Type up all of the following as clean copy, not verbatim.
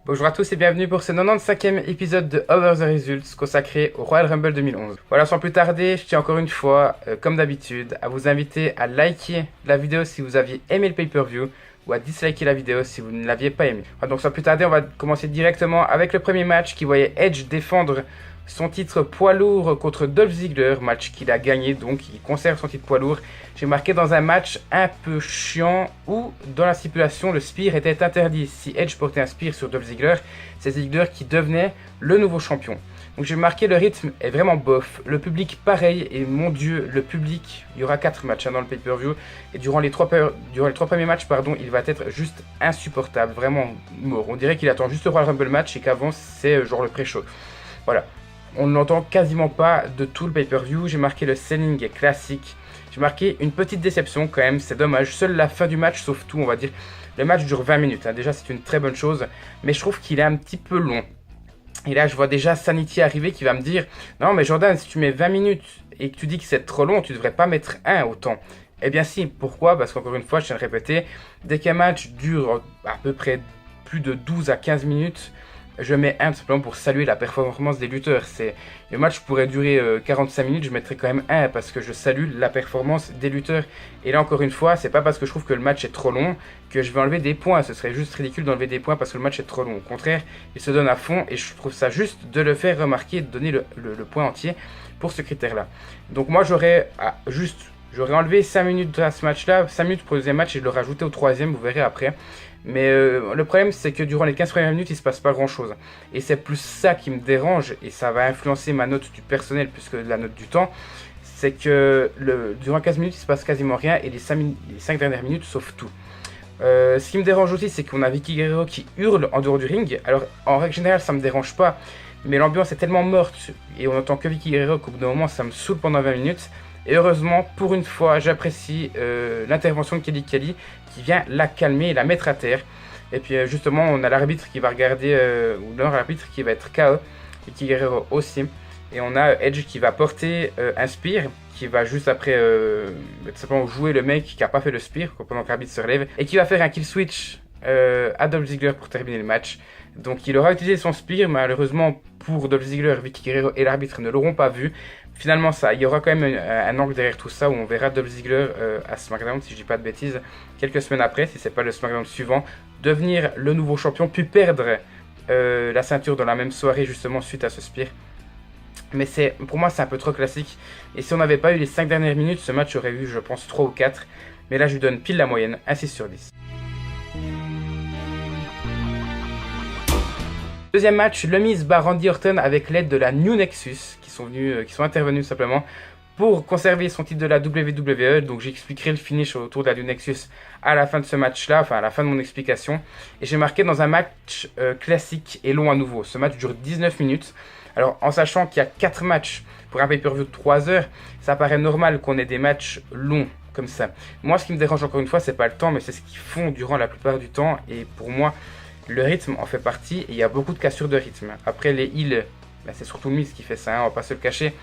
Bonjour à tous et bienvenue pour ce 95e épisode de Over the Results consacré au Royal Rumble 2011. Voilà, sans plus tarder, je tiens encore une fois, comme d'habitude, à vous inviter à liker la vidéo si vous aviez aimé le pay-per-view ou à disliker la vidéo si vous ne l'aviez pas aimé. Voilà, donc sans plus tarder, on va commencer directement avec le premier match qui voyait Edge défendre son titre poids lourd contre Dolph Ziggler, match qu'il a gagné, donc il conserve son titre poids lourd. J'ai marqué dans un match un peu chiant où dans la stipulation le spear était interdit. Si Edge portait un spear sur Dolph Ziggler, c'est Ziggler qui devenait le nouveau champion. Donc j'ai marqué le rythme est vraiment bof, le public pareil, et mon dieu, le public, il y aura 4 matchs dans le pay-per-view, et durant les 3 premiers matchs, il va être juste insupportable, vraiment mort. On dirait qu'il attend juste le Royal Rumble match et qu'avant c'est genre le pré-show. Voilà. On ne l'entend quasiment pas de tout le pay-per-view. J'ai marqué le selling est classique. J'ai marqué une petite déception quand même, c'est dommage. Seule la fin du match, sauf tout, on va dire. Le match dure 20 minutes. Déjà, c'est une très bonne chose. Mais je trouve qu'il est un petit peu long. Et là, je vois déjà Sanity arriver qui va me dire « Non, mais Jordan, si tu mets 20 minutes et que tu dis que c'est trop long, tu ne devrais pas mettre un autant. » Eh bien si, pourquoi? Parce qu'encore une fois, je tiens à le répéter, dès qu'un match dure à peu près plus de 12 à 15 minutes, je mets un tout simplement pour saluer la performance des lutteurs. Le match pourrait durer 45 minutes, je mettrais quand même un parce que je salue la performance des lutteurs. Et là encore une fois, c'est pas parce que je trouve que le match est trop long que je vais enlever des points. Ce serait juste ridicule d'enlever des points parce que le match est trop long. Au contraire, il se donne à fond et je trouve ça juste de le faire remarquer, de donner le point entier pour ce critère-là. Donc moi j'aurais j'aurais enlevé 5 minutes à ce match-là, 5 minutes pour le deuxième match et je le rajoutais au troisième, vous verrez après. Mais le problème c'est que durant les 15 premières minutes il se passe pas grand chose. Et c'est plus ça qui me dérange et ça va influencer ma note du personnel plus que la note du temps. C'est que durant 15 minutes il se passe quasiment rien et les 5 dernières minutes sauf tout. Ce qui me dérange aussi c'est qu'on a Vicky Guerrero qui hurle en dehors du ring. Alors en règle générale ça me dérange pas. Mais l'ambiance est tellement morte et on entend que Vicky Guerrero qu'au bout d'un moment ça me saoule pendant 20 minutes. Et heureusement, pour une fois, j'apprécie l'intervention de Kelly Kelly qui vient la calmer et la mettre à terre. Et puis justement, on a l'arbitre qui va regarder, ou l'arbitre qui va être KO, et Vicky Guerrero aussi. Et on a Edge qui va porter un spear, qui va juste après tout simplement jouer le mec qui n'a pas fait le spear pendant que l'arbitre se relève. Et qui va faire un kill switch à Dolph Ziggler pour terminer le match. Donc il aura utilisé son spear, malheureusement pour Dolph Ziggler, Vicky Guerrero et l'arbitre ne l'auront pas vu. Finalement il y aura quand même un angle derrière tout ça où on verra Dolph Ziggler à SmackDown, si je dis pas de bêtises, quelques semaines après, si c'est pas le SmackDown suivant, devenir le nouveau champion, puis perdre la ceinture dans la même soirée justement suite à ce spear. Mais pour moi c'est un peu trop classique, et si on n'avait pas eu les 5 dernières minutes, ce match aurait eu je pense 3 ou 4, mais là je lui donne pile la moyenne, un 6 sur 10. Deuxième match, le Miz bat Randy Orton avec l'aide de la New Nexus qui sont intervenus simplement pour conserver son titre de la WWE. Donc j'expliquerai le finish autour de la New Nexus à la fin de ce match-là, enfin à la fin de mon explication. Et j'ai marqué dans un match classique et long à nouveau. Ce match dure 19 minutes. Alors en sachant qu'il y a 4 matchs pour un pay-per-view de 3 heures, ça paraît normal qu'on ait des matchs longs comme ça. Moi ce qui me dérange encore une fois, c'est pas le temps, mais c'est ce qu'ils font durant la plupart du temps. Et pour moi, le rythme en fait partie et il y a beaucoup de cassures de rythme. Après les heals, c'est surtout Miz qui fait ça, on va pas se le cacher.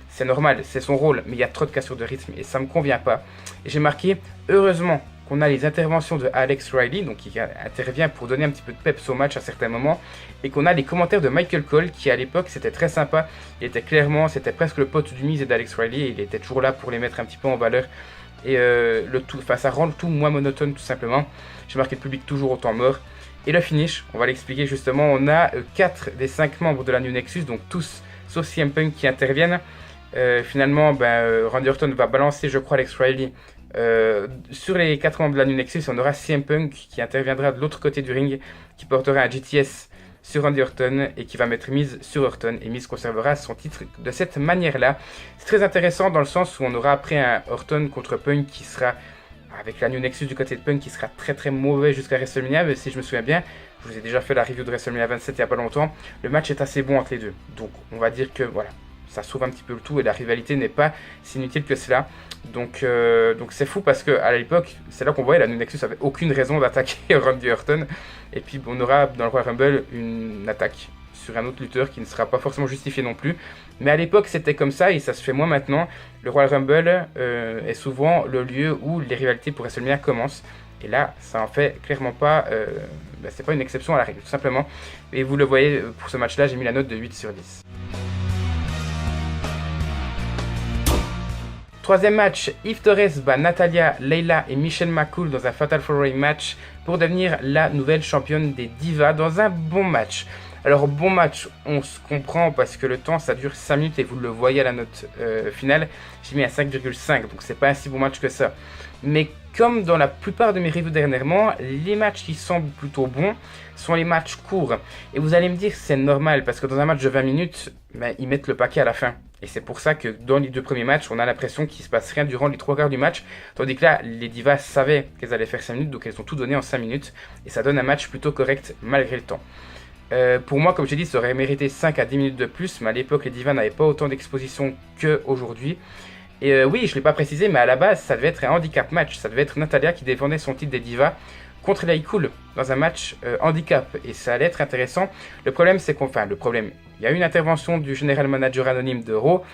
C'est normal, c'est son rôle, mais il y a trop de cassures de rythme et ça me convient pas. Et j'ai marqué, heureusement qu'on a les interventions de Alex Riley, donc qui intervient pour donner un petit peu de peps au match à certains moments, et qu'on a les commentaires de Michael Cole, qui à l'époque c'était très sympa. C'était presque le pote du Miz et d'Alex Riley, et il était toujours là pour les mettre un petit peu en valeur. Et ça rend le tout moins monotone tout simplement. J'ai marqué le public toujours autant mort. Et le finish, on va l'expliquer justement, on a 4 des 5 membres de la New Nexus, donc tous sauf CM Punk qui interviennent. Finalement, Randy Orton va balancer, je crois, Alex Riley. Sur les 4 membres de la New Nexus, on aura CM Punk qui interviendra de l'autre côté du ring, qui portera un GTS sur Randy Orton et qui va mettre Miz sur Orton. Et Miz conservera son titre de cette manière-là. C'est très intéressant dans le sens où on aura après un Orton contre Punk qui sera, avec la New Nexus du côté de Punk, qui sera très très mauvais jusqu'à WrestleMania. Mais si je me souviens bien, je vous ai déjà fait la review de WrestleMania 27 il n'y a pas longtemps. Le match est assez bon entre les deux. Donc on va dire que voilà, ça sauve un petit peu le tout et la rivalité n'est pas si inutile que cela. Donc c'est fou parce qu'à l'époque, c'est là qu'on voyait la New Nexus avait aucune raison d'attaquer Randy Orton. Et puis on aura dans le Royal Rumble une attaque sur un autre lutteur qui ne sera pas forcément justifié non plus. Mais à l'époque c'était comme ça et ça se fait moins maintenant. Le Royal Rumble est souvent le lieu où les rivalités pour WrestleMania commencent. Et là, ça en fait clairement pas, c'est pas une exception à la règle, tout simplement. Et vous le voyez, pour ce match-là, j'ai mis la note de 8 sur 10. Troisième match, Eve Torres bat Natalya, Layla et Michelle McCool dans un Fatal 4-Way match pour devenir la nouvelle championne des divas dans un bon match. Alors bon match, on se comprend parce que le temps ça dure 5 minutes et vous le voyez à la note finale, j'ai mis à 5,5 donc c'est pas un si bon match que ça. Mais comme dans la plupart de mes reviews dernièrement, les matchs qui semblent plutôt bons sont les matchs courts. Et vous allez me dire c'est normal parce que dans un match de 20 minutes, ils mettent le paquet à la fin. Et c'est pour ça que dans les deux premiers matchs, on a l'impression qu'il ne se passe rien durant les 3 quarts du match. Tandis que là, les divas savaient qu'elles allaient faire 5 minutes, donc elles ont tout donné en 5 minutes. Et ça donne un match plutôt correct malgré le temps. Pour moi, comme j'ai dit, ça aurait mérité 5 à 10 minutes de plus, mais à l'époque, les divas n'avaient pas autant d'exposition qu'aujourd'hui. Et oui, je ne l'ai pas précisé, mais à la base, ça devait être un handicap match. Ça devait être Natalya qui défendait son titre des divas contre Lay Cool dans un match handicap. Et ça allait être intéressant. Le problème, c'est qu'on... Enfin, le problème... Il y a eu une intervention du général manager anonyme de Raw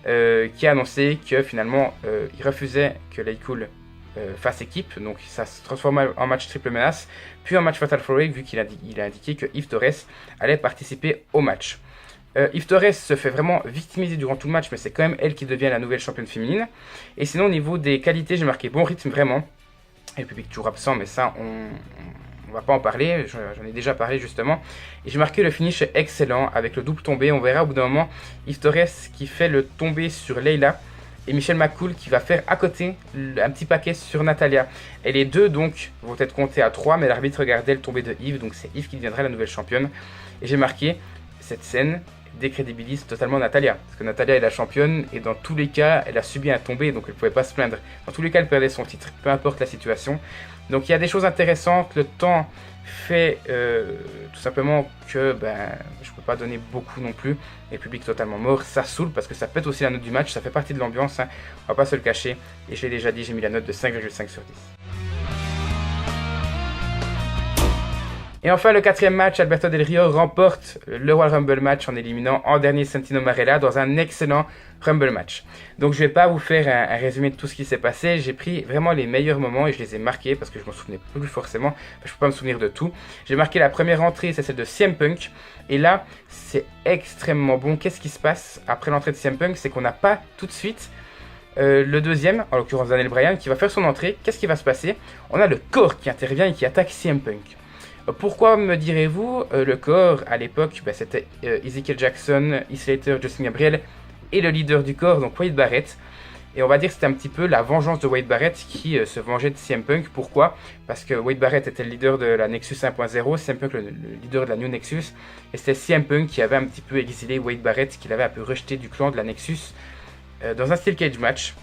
qui a annoncé que finalement, il refusait que Lay Cool face équipe, donc ça se transforme en match triple menace, puis en match Fatal 4-Way vu qu'il a indiqué que Eve Torres allait participer au match. Eve Torres se fait vraiment victimiser durant tout le match, mais c'est quand même elle qui devient la nouvelle championne féminine. Et sinon au niveau des qualités, j'ai marqué bon rythme vraiment, et le public toujours absent, mais ça on va pas en parler, j'en ai déjà parlé justement. Et j'ai marqué le finish excellent avec le double tombé, on verra au bout d'un moment Eve Torres qui fait le tombé sur Layla, et Michelle McCool qui va faire à côté un petit paquet sur Natalya. Et les deux donc vont être comptés à 3, mais l'arbitre regardait le tombé de Eve, donc c'est Eve qui deviendra la nouvelle championne. Et j'ai marqué, cette scène décrédibilise totalement Natalya, parce que Natalya est la championne, et dans tous les cas, elle a subi un tombé, donc elle ne pouvait pas se plaindre. Dans tous les cas, elle perdait son titre, peu importe la situation. Donc il y a des choses intéressantes, le temps fait tout simplement que je peux pas donner beaucoup non plus, et le public totalement mort, ça saoule parce que ça pète aussi la note du match, ça fait partie de l'ambiance, hein, on va pas se le cacher, et je l'ai déjà dit, j'ai mis la note de 5,5 sur 10. Et enfin, le quatrième match, Alberto Del Rio remporte le Royal Rumble match en éliminant en dernier Santino Marella dans un excellent Rumble match. Donc je vais pas vous faire un résumé de tout ce qui s'est passé, j'ai pris vraiment les meilleurs moments et je les ai marqués parce que je m'en souvenais plus forcément, je peux pas me souvenir de tout. J'ai marqué la première entrée, c'est celle de CM Punk, et là c'est extrêmement bon. Qu'est-ce qui se passe après l'entrée de CM Punk? C'est qu'on n'a pas tout de suite le deuxième, en l'occurrence Daniel Bryan, qui va faire son entrée. Qu'est-ce qui va se passer? On a le corps qui intervient et qui attaque CM Punk. Pourquoi me direz-vous? Le corps à l'époque c'était Ezekiel Jackson, Heath Slater, Justin Gabriel et le leader du corps, donc Wade Barrett. Et on va dire que c'était un petit peu la vengeance de Wade Barrett qui se vengeait de CM Punk. Pourquoi? Parce que Wade Barrett était le leader de la Nexus 1.0, CM Punk le leader de la New Nexus, et c'était CM Punk qui avait un petit peu exilé Wade Barrett, qui l'avait un peu rejeté du clan de la Nexus dans un Steel Cage match.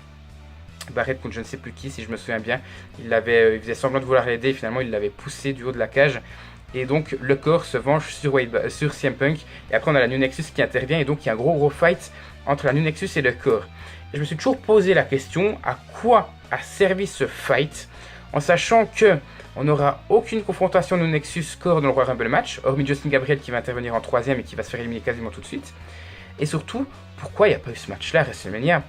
Barrett contre je ne sais plus qui, si je me souviens bien, il faisait semblant de vouloir l'aider, finalement il l'avait poussé du haut de la cage, et donc le corps se venge sur CM Punk, et après on a la New Nexus qui intervient, et donc il y a un gros fight entre la New Nexus et le corps. Et je me suis toujours posé la question, à quoi a servi ce fight, en sachant que on n'aura aucune confrontation New Nexus corps dans le Royal Rumble match, hormis Justin Gabriel qui va intervenir en troisième et qui va se faire éliminer quasiment tout de suite, et surtout, pourquoi il n'y a pas eu ce match-là à WrestleMania?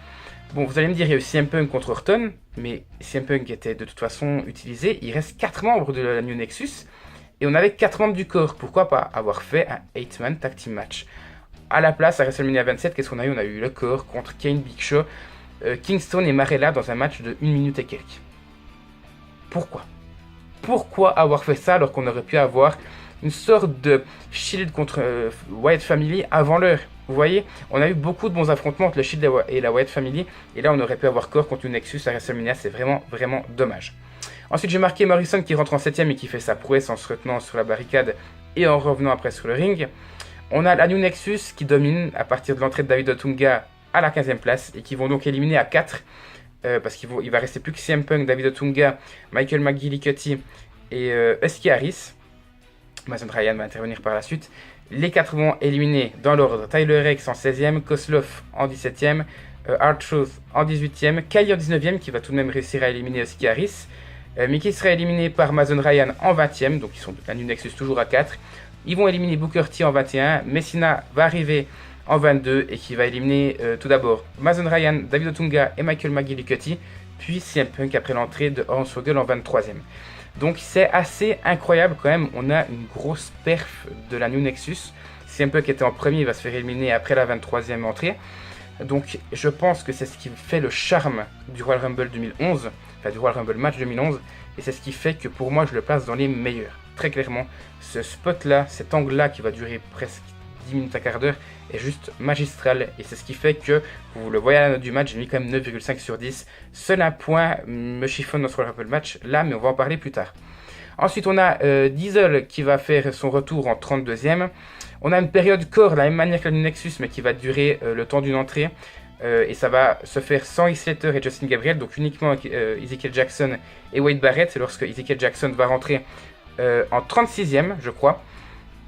Bon, vous allez me dire, il y a eu CM Punk contre Orton, mais CM Punk était de toute façon utilisé. Il reste 4 membres de la New Nexus, et on avait 4 membres du corps. Pourquoi pas avoir fait un 8-man tag team match? À la place, à WrestleMania 27, qu'est-ce qu'on a eu? On a eu le corps contre Kane, Big Show, Kingston et Marella dans un match de 1 minute et quelques. Pourquoi? Pourquoi avoir fait ça alors qu'on aurait pu avoir une sorte de Shield contre Wyatt Family avant l'heure? Vous voyez, on a eu beaucoup de bons affrontements entre le Shield et la Wyatt Family, et là on aurait pu avoir corps contre une Nexus à WrestleMania, c'est vraiment dommage. Ensuite j'ai marqué Morrison qui rentre en 7ème et qui fait sa prouesse en se retenant sur la barricade et en revenant après sur le ring. On a la New Nexus qui domine à partir de l'entrée de David Otunga à la 15ème place, et qui vont donc éliminer à 4, parce qu'il va rester plus que CM Punk, David Otunga, Michael McGillicuddy et Husky Harris. Mason Ryan va intervenir par la suite. Les 4 vont éliminer dans l'ordre: Tyler Rex en 16ème, Kozlov en 17ème, R-Truth en 18ème, Kali en 19ème qui va tout de même réussir à éliminer Husky Harris. Mickey sera éliminé par Mason Ryan en 20ème, donc ils sont la New Nexus toujours à 4. Ils vont éliminer Booker T en 21, Messina va arriver en 22 et qui va éliminer tout d'abord Mason Ryan, David Otunga et Michael McGillicuddy, puis CM Punk après l'entrée de Hornswoggle en 23ème. Donc c'est assez incroyable quand même, on a une grosse perf de la New Nexus. CM Punk était en premier, il va se faire éliminer après la 23e entrée. Donc je pense que c'est ce qui fait le charme du Royal Rumble 2011, enfin du Royal Rumble match 2011, et c'est ce qui fait que pour moi je le place dans les meilleurs. Très clairement, ce spot là, cet angle là qui va durer presque 10 minutes à quart d'heure est juste magistral, et c'est ce qui fait que, vous le voyez à la note du match, j'ai mis quand même 9,5 sur 10. Seul un point me chiffonne dans ce Royal Rumble match là, mais on va en parler plus tard. Ensuite on a Diesel qui va faire son retour en 32e. On a une période corps, de la même manière que le Nexus, mais qui va durer le temps d'une entrée. Et ça va se faire sans Heath Slater et Justin Gabriel, donc uniquement avec Ezekiel Jackson et Wade Barrett. C'est lorsque Ezekiel Jackson va rentrer en 36e, je crois.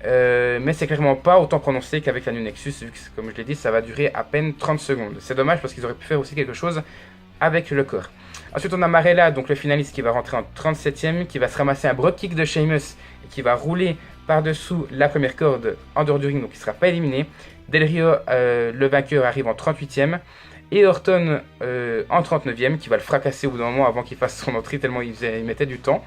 Mais c'est clairement pas autant prononcé qu'avec la New Nexus, vu que, comme je l'ai dit, ça va durer à peine 30 secondes. C'est dommage parce qu'ils auraient pu faire aussi quelque chose avec le corps. Ensuite, on a Marella, donc le finaliste qui va rentrer en 37e, qui va se ramasser un brogue kick de Sheamus et qui va rouler par-dessous la première corde en dehors du ring, donc il ne sera pas éliminé. Del Rio, le vainqueur, arrive en 38e. Et Orton en 39e, qui va le fracasser au bout d'un moment avant qu'il fasse son entrée, tellement il mettait du temps.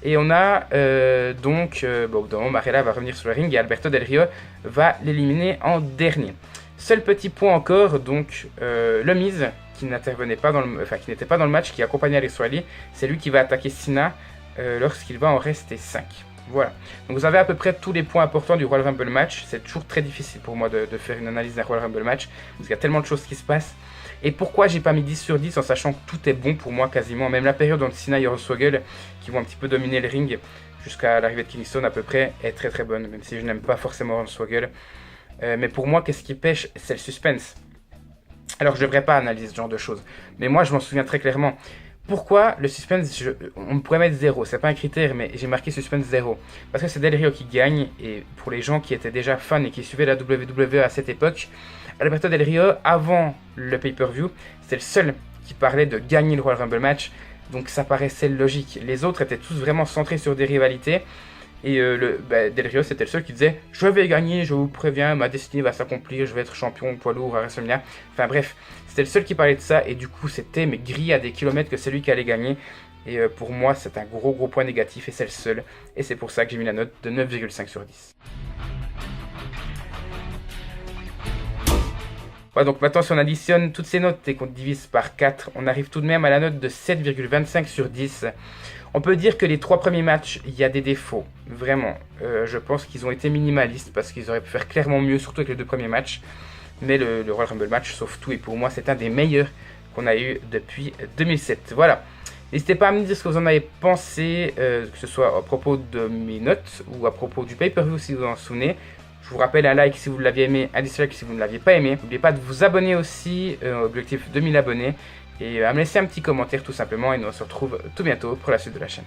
Et on a au bout d'un moment, Marella va revenir sur le ring et Alberto Del Rio va l'éliminer en dernier. Seul petit point encore, donc le Miz, qui n'intervenait pas qui n'était pas dans le match, qui accompagnait Alex Riley, c'est lui qui va attaquer Cena lorsqu'il va en rester 5. Voilà, donc vous avez à peu près tous les points importants du Royal Rumble match. C'est toujours très difficile pour moi de faire une analyse d'un Royal Rumble match, parce qu'il y a tellement de choses qui se passent. Et pourquoi j'ai pas mis 10 sur 10 en sachant que tout est bon pour moi quasiment, même la période entre Cena et Hornswoggle, qui vont un petit peu dominer le ring jusqu'à l'arrivée de Kingston à peu près, est très très bonne, même si je n'aime pas forcément Hornswoggle. Mais pour moi, qu'est-ce qui pêche? C'est le suspense. Alors je devrais pas analyser ce genre de choses, mais moi je m'en souviens très clairement. Pourquoi le suspense, on pourrait mettre 0, c'est pas un critère, mais j'ai marqué suspense 0. Parce que c'est Del Rio qui gagne, et pour les gens qui étaient déjà fans et qui suivaient la WWE à cette époque, Alberto Del Rio, avant le pay-per-view, c'est le seul qui parlait de gagner le Royal Rumble match, donc ça paraissait logique. Les autres étaient tous vraiment centrés sur des rivalités, et Del Rio c'était le seul qui disait « Je vais gagner, je vous préviens, ma destinée va s'accomplir, je vais être champion poids lourd à WrestleMania ». Enfin bref, c'était le seul qui parlait de ça, et du coup c'était grillé à des kilomètres que c'est lui qui allait gagner. Et pour moi c'est un gros point négatif, et c'est le seul. Et c'est pour ça que j'ai mis la note de 9,5 sur 10. Voilà, donc maintenant si on additionne toutes ces notes et qu'on divise par 4, on arrive tout de même à la note de 7,25 sur 10. On peut dire que les 3 premiers matchs, il y a des défauts, vraiment. Je pense qu'ils ont été minimalistes parce qu'ils auraient pu faire clairement mieux, surtout avec les 2 premiers matchs. Mais le Royal Rumble match sauve tout, et pour moi c'est un des meilleurs qu'on a eu depuis 2007. Voilà. N'hésitez pas à me dire ce que vous en avez pensé, que ce soit à propos de mes notes ou à propos du pay-per-view si vous en souvenez. Je vous rappelle un like si vous l'aviez aimé, un dislike si vous ne l'aviez pas aimé. N'oubliez pas de vous abonner aussi, objectif 2000 abonnés. Et à me laisser un petit commentaire tout simplement, et nous on se retrouve tout bientôt pour la suite de la chaîne.